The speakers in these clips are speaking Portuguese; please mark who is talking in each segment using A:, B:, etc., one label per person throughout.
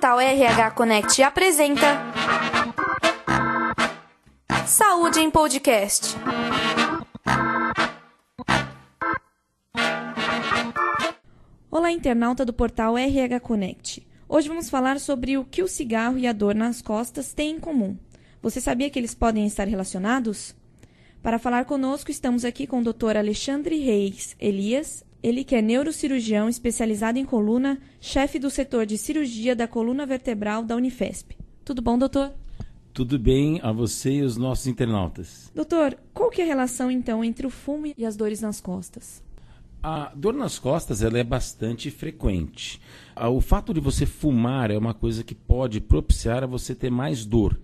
A: portal RH Connect apresenta Saúde em Podcast.
B: Olá, internauta do portal RH Connect. Hoje vamos falar sobre o que o cigarro e a dor nas costas têm em comum. Você sabia que eles podem estar relacionados? Para falar conosco, estamos aqui com o Dr. Alexandre Reis Elias, ele que é neurocirurgião especializado em coluna, chefe do setor de cirurgia da coluna vertebral da Unifesp. Tudo bom, doutor?
C: Tudo bem a você e os nossos internautas.
B: Doutor, qual que é a relação, então, entre o fumo e as dores nas costas?
C: A dor nas costas ela é bastante frequente. O fato de você fumar é uma coisa que pode propiciar a você ter mais dor.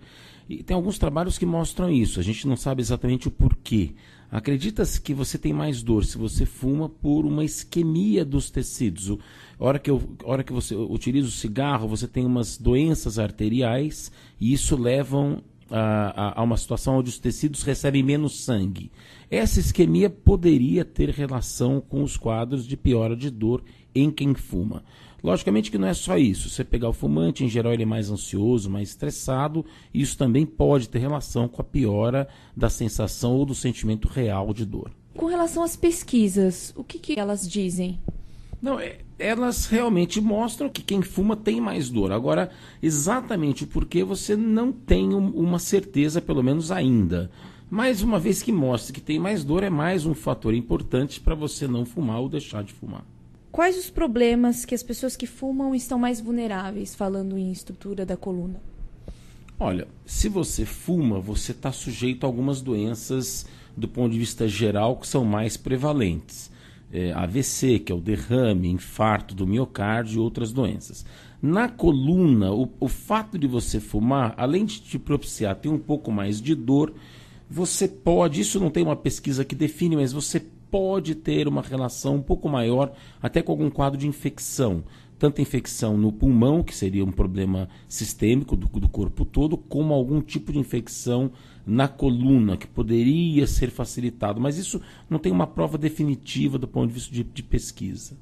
C: E tem alguns trabalhos que mostram isso. A gente não sabe exatamente o porquê. Acredita-se que você tem mais dor se você fuma por uma isquemia dos tecidos. A hora que você utiliza o cigarro, você tem umas doenças arteriais e isso leva a uma situação onde os tecidos recebem menos sangue. Essa isquemia poderia ter relação com os quadros de piora de dor em quem fuma. Logicamente que não é só isso. Você pegar o fumante, em geral ele é mais ansioso, mais estressado, e isso também pode ter relação com a piora da sensação ou do sentimento real de dor.
B: Com relação às pesquisas, o que elas dizem?
C: Não, elas realmente mostram que quem fuma tem mais dor. Agora, exatamente o porquê você não tem uma certeza, pelo menos ainda. Mas uma vez que mostra que tem mais dor, é mais um fator importante para você não fumar ou deixar de fumar.
B: Quais os problemas que as pessoas que fumam estão mais vulneráveis, falando em estrutura da coluna?
C: Olha, se você fuma, você está sujeito a algumas doenças do ponto de vista geral que são mais prevalentes. AVC, que é o derrame, infarto do miocárdio e outras doenças. Na coluna, o fato de você fumar, além de te propiciar ter um pouco mais de dor, você pode, isso não tem uma pesquisa que define, mas você pode ter uma relação um pouco maior até com algum quadro de infecção. Tanto infecção no pulmão, que seria um problema sistêmico do corpo todo, como algum tipo de infecção na coluna, que poderia ser facilitado. Mas isso não tem uma prova definitiva do ponto de vista de pesquisa.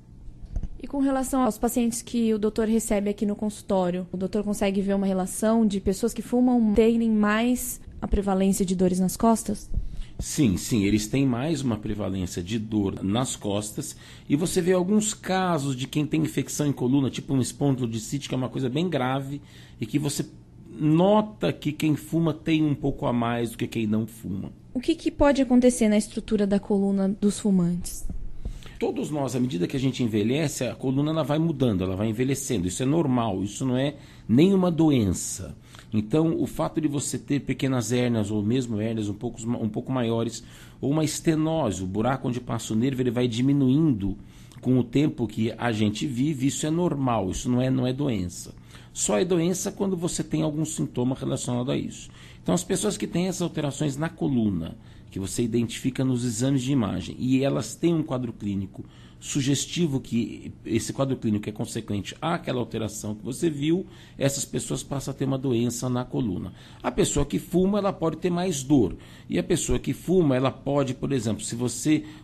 B: E com relação aos pacientes que o doutor recebe aqui no consultório, o doutor consegue ver uma relação de pessoas que fumam terem mais a prevalência de dores nas costas?
C: Sim, eles têm mais uma prevalência de dor nas costas e você vê alguns casos de quem tem infecção em coluna, tipo um espondilocite, que é uma coisa bem grave e que você nota que quem fuma tem um pouco a mais do que quem não fuma.
B: O que pode acontecer na estrutura da coluna dos fumantes?
C: Todos nós, à medida que a gente envelhece, a coluna ela vai mudando, ela vai envelhecendo. Isso é normal, isso não é nenhuma doença. Então, o fato de você ter pequenas hérnias ou mesmo hérnias um pouco maiores, ou uma estenose, o buraco onde passa o nervo, ele vai diminuindo com o tempo que a gente vive, isso é normal, isso não é doença. Só é doença quando você tem algum sintoma relacionado a isso. Então, as pessoas que têm essas alterações na coluna, que você identifica nos exames de imagem, e elas têm um quadro clínico sugestivo que esse quadro clínico é consequente àquela alteração que você viu, essas pessoas passam a ter uma doença na coluna. A pessoa que fuma, ela pode ter mais dor. E a pessoa que fuma, ela pode, por exemplo,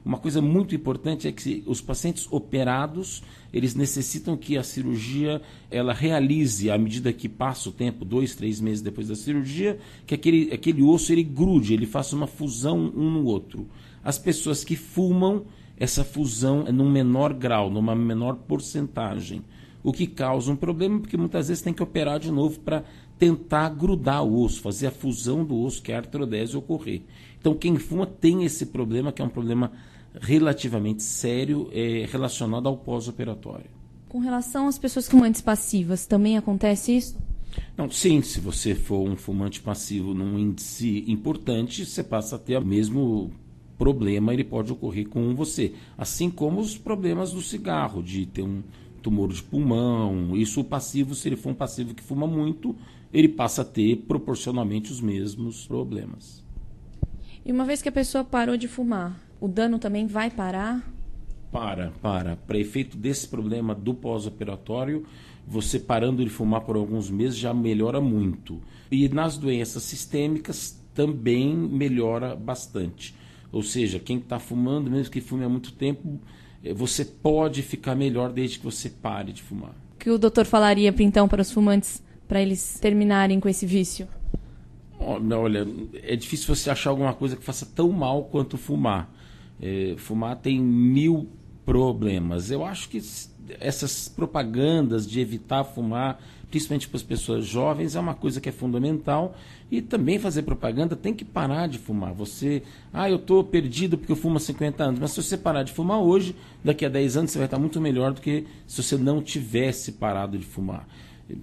C: uma coisa muito importante é que os pacientes operados, eles necessitam que a cirurgia ela realize, à medida que passa o tempo, 2, 3 meses depois da cirurgia, que aquele osso ele grude, ele faça uma fusão um no outro. As pessoas que fumam, essa fusão é num menor grau, numa menor porcentagem, o que causa um problema, porque muitas vezes tem que operar de novo para tentar grudar o osso, fazer a fusão do osso, que é a artrodese, ocorrer. Então, quem fuma tem esse problema, que é um problema relativamente sério, relacionado ao pós-operatório.
B: Com relação às pessoas fumantes passivas, também acontece isso?
C: Não, sim, se você for um fumante passivo num índice importante, você passa a ter o mesmo problema, ele pode ocorrer com você. Assim como os problemas do cigarro, de ter um tumor de pulmão. Isso o passivo, se ele for um passivo que fuma muito, ele passa a ter proporcionalmente os mesmos problemas.
B: E uma vez que a pessoa parou de fumar, o dano também vai parar?
C: Para. Para efeito desse problema do pós-operatório, você parando de fumar por alguns meses já melhora muito. E nas doenças sistêmicas também melhora bastante. Ou seja, quem está fumando, mesmo que fume há muito tempo, você pode ficar melhor desde que você pare de fumar.
B: que o doutor falaria, então, para os fumantes, para eles terminarem com esse vício?
C: Olha, é difícil você achar alguma coisa que faça tão mal quanto fumar. Fumar tem 1000 problemas. Eu acho que essas propagandas de evitar fumar, principalmente para as pessoas jovens, é uma coisa que é fundamental. E também fazer propaganda tem que parar de fumar. Eu estou perdido porque eu fumo há 50 anos. Mas se você parar de fumar hoje, daqui a 10 anos você vai estar muito melhor do que se você não tivesse parado de fumar.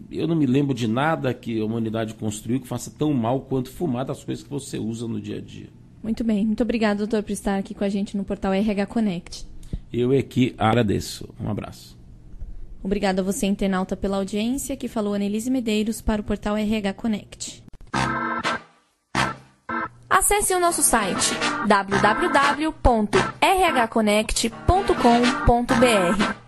C: Eu não me lembro de nada que a humanidade construiu que faça tão mal quanto fumar das coisas que você usa no dia a dia.
B: Muito bem. Muito obrigado, doutor, por estar aqui com a gente no portal RH Connect.
C: Eu é que agradeço. Um abraço.
B: Obrigado a você, internauta, pela audiência, que falou Annelise Medeiros para o portal RH Connect.
A: Acesse o nosso site www.rhconnect.com.br